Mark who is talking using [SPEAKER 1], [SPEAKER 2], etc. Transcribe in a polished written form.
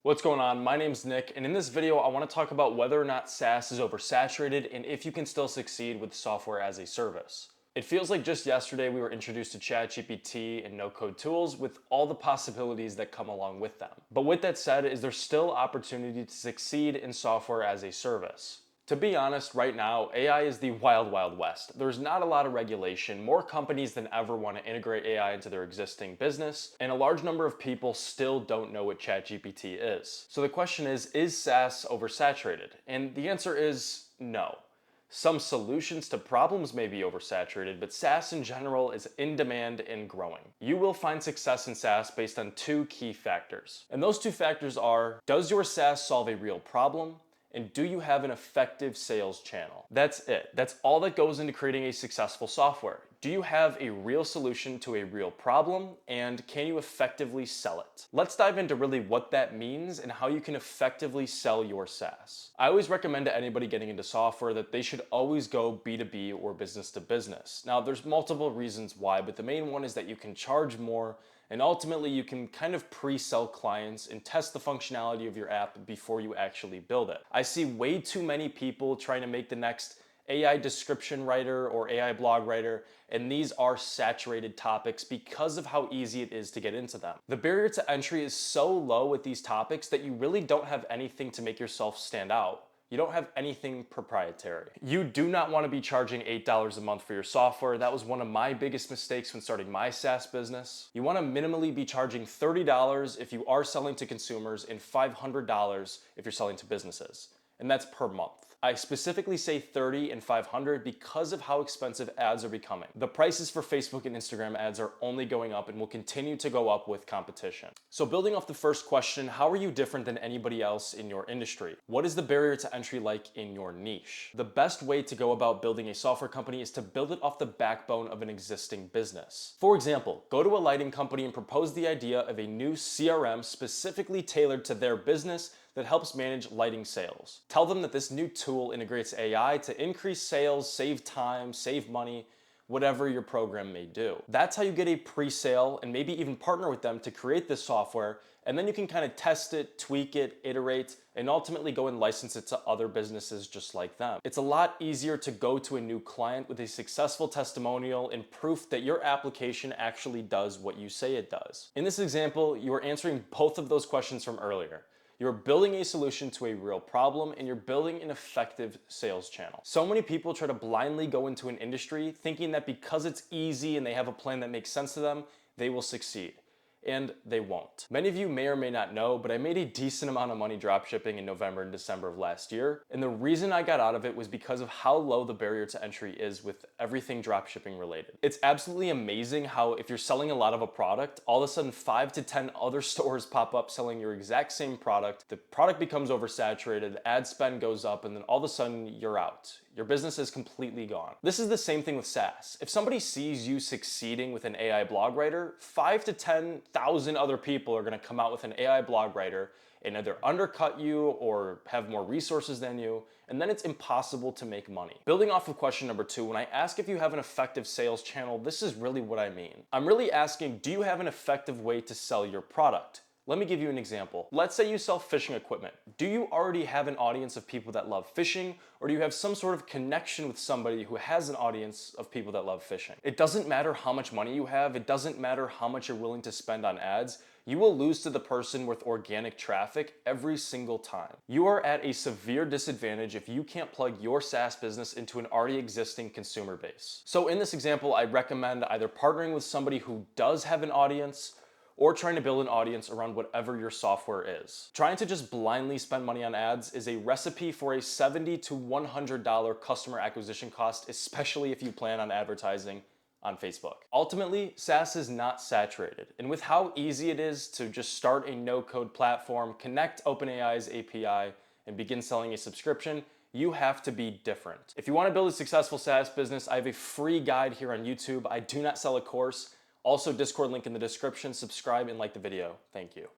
[SPEAKER 1] What's going on? My name's Nick, and in this video, I want to talk about whether or not SaaS is oversaturated and if you can still succeed with software as a service. It feels like just yesterday we were introduced to ChatGPT and no-code tools with all the possibilities that come along with them. But with that said, is there still opportunity to succeed in software as a service? To be honest, right now, AI is the wild, wild west. There's not a lot of regulation. More companies than ever want to integrate AI into their existing business, and a large number of people still don't know what ChatGPT is. So the question is SaaS oversaturated? And the answer is no. Some solutions to problems may be oversaturated, but SaaS in general is in demand and growing. You will find success in SaaS based on two key factors. And those two factors are, does your SaaS solve a real problem? And do you have an effective sales channel? That's it. That's all that goes into creating a successful software. Do you have a real solution to a real problem? And can you effectively sell it? Let's dive into really what that means and how you can effectively sell your SaaS. I always recommend to anybody getting into software that they should always go B2B or business to business. Now, there's multiple reasons why, but the main one is that you can charge more, and ultimately you can kind of pre-sell clients and test the functionality of your app before you actually build it. I see way too many people trying to make the next AI description writer or AI blog writer, and these are saturated topics because of how easy it is to get into them. The barrier to entry is so low with these topics that you really don't have anything to make yourself stand out. You don't have anything proprietary. You do not want to be charging $8 a month for your software. That was one of my biggest mistakes when starting my SaaS business. You want to minimally be charging $30 if you are selling to consumers and $500 if you're selling to businesses. And that's per month. I specifically say 30 and 500 because of how expensive ads are becoming. The prices for Facebook and Instagram ads are only going up and will continue to go up with competition. So building off the first question, how are you different than anybody else in your industry? What is the barrier to entry like in your niche? The best way to go about building a software company is to build it off the backbone of an existing business. For example, go to a lighting company and propose the idea of a new CRM specifically tailored to their business that helps manage lighting sales. Tell them that this new tool integrates AI to increase sales, save time, save money, whatever your program may do. That's how you get a pre-sale and maybe even partner with them to create this software, and then you can kind of test it, tweak it, iterate, and ultimately go and license it to other businesses just like them. It's a lot easier to go to a new client with a successful testimonial and proof that your application actually does what you say it does. In this example, you are answering both of those questions from earlier. You're building a solution to a real problem, and you're building an effective sales channel. So many people try to blindly go into an industry thinking that because it's easy and they have a plan that makes sense to them, they will succeed. And they won't. Many of you may or may not know, but I made a decent amount of money dropshipping in November and December of last year. And the reason I got out of it was because of how low the barrier to entry is with everything dropshipping related. It's absolutely amazing how if you're selling a lot of a product, all of a sudden 5 to 10 other stores pop up selling your exact same product. The product becomes oversaturated, ad spend goes up, and then all of a sudden you're out. Your business is completely gone. This is the same thing with SaaS. If somebody sees you succeeding with an AI blog writer, 5 to 10,000 other people are gonna come out with an AI blog writer and either undercut you or have more resources than you, and then it's impossible to make money. Building off of question number 2, when I ask if you have an effective sales channel, this is really what I mean. I'm really asking, do you have an effective way to sell your product? Let me give you an example. Let's say you sell fishing equipment. Do you already have an audience of people that love fishing, or do you have some sort of connection with somebody who has an audience of people that love fishing? It doesn't matter how much money you have. It doesn't matter how much you're willing to spend on ads. You will lose to the person with organic traffic every single time. You are at a severe disadvantage if you can't plug your SaaS business into an already existing consumer base. So in this example, I recommend either partnering with somebody who does have an audience or trying to build an audience around whatever your software is. Trying to just blindly spend money on ads is a recipe for a $70 to $100 customer acquisition cost, especially if you plan on advertising on Facebook. Ultimately, SaaS is not saturated. And with how easy it is to just start a no-code platform, connect OpenAI's API, and begin selling a subscription, you have to be different. If you want to build a successful SaaS business, I have a free guide here on YouTube. I do not sell a course. Also, Discord link in the description. Subscribe and like the video. Thank you.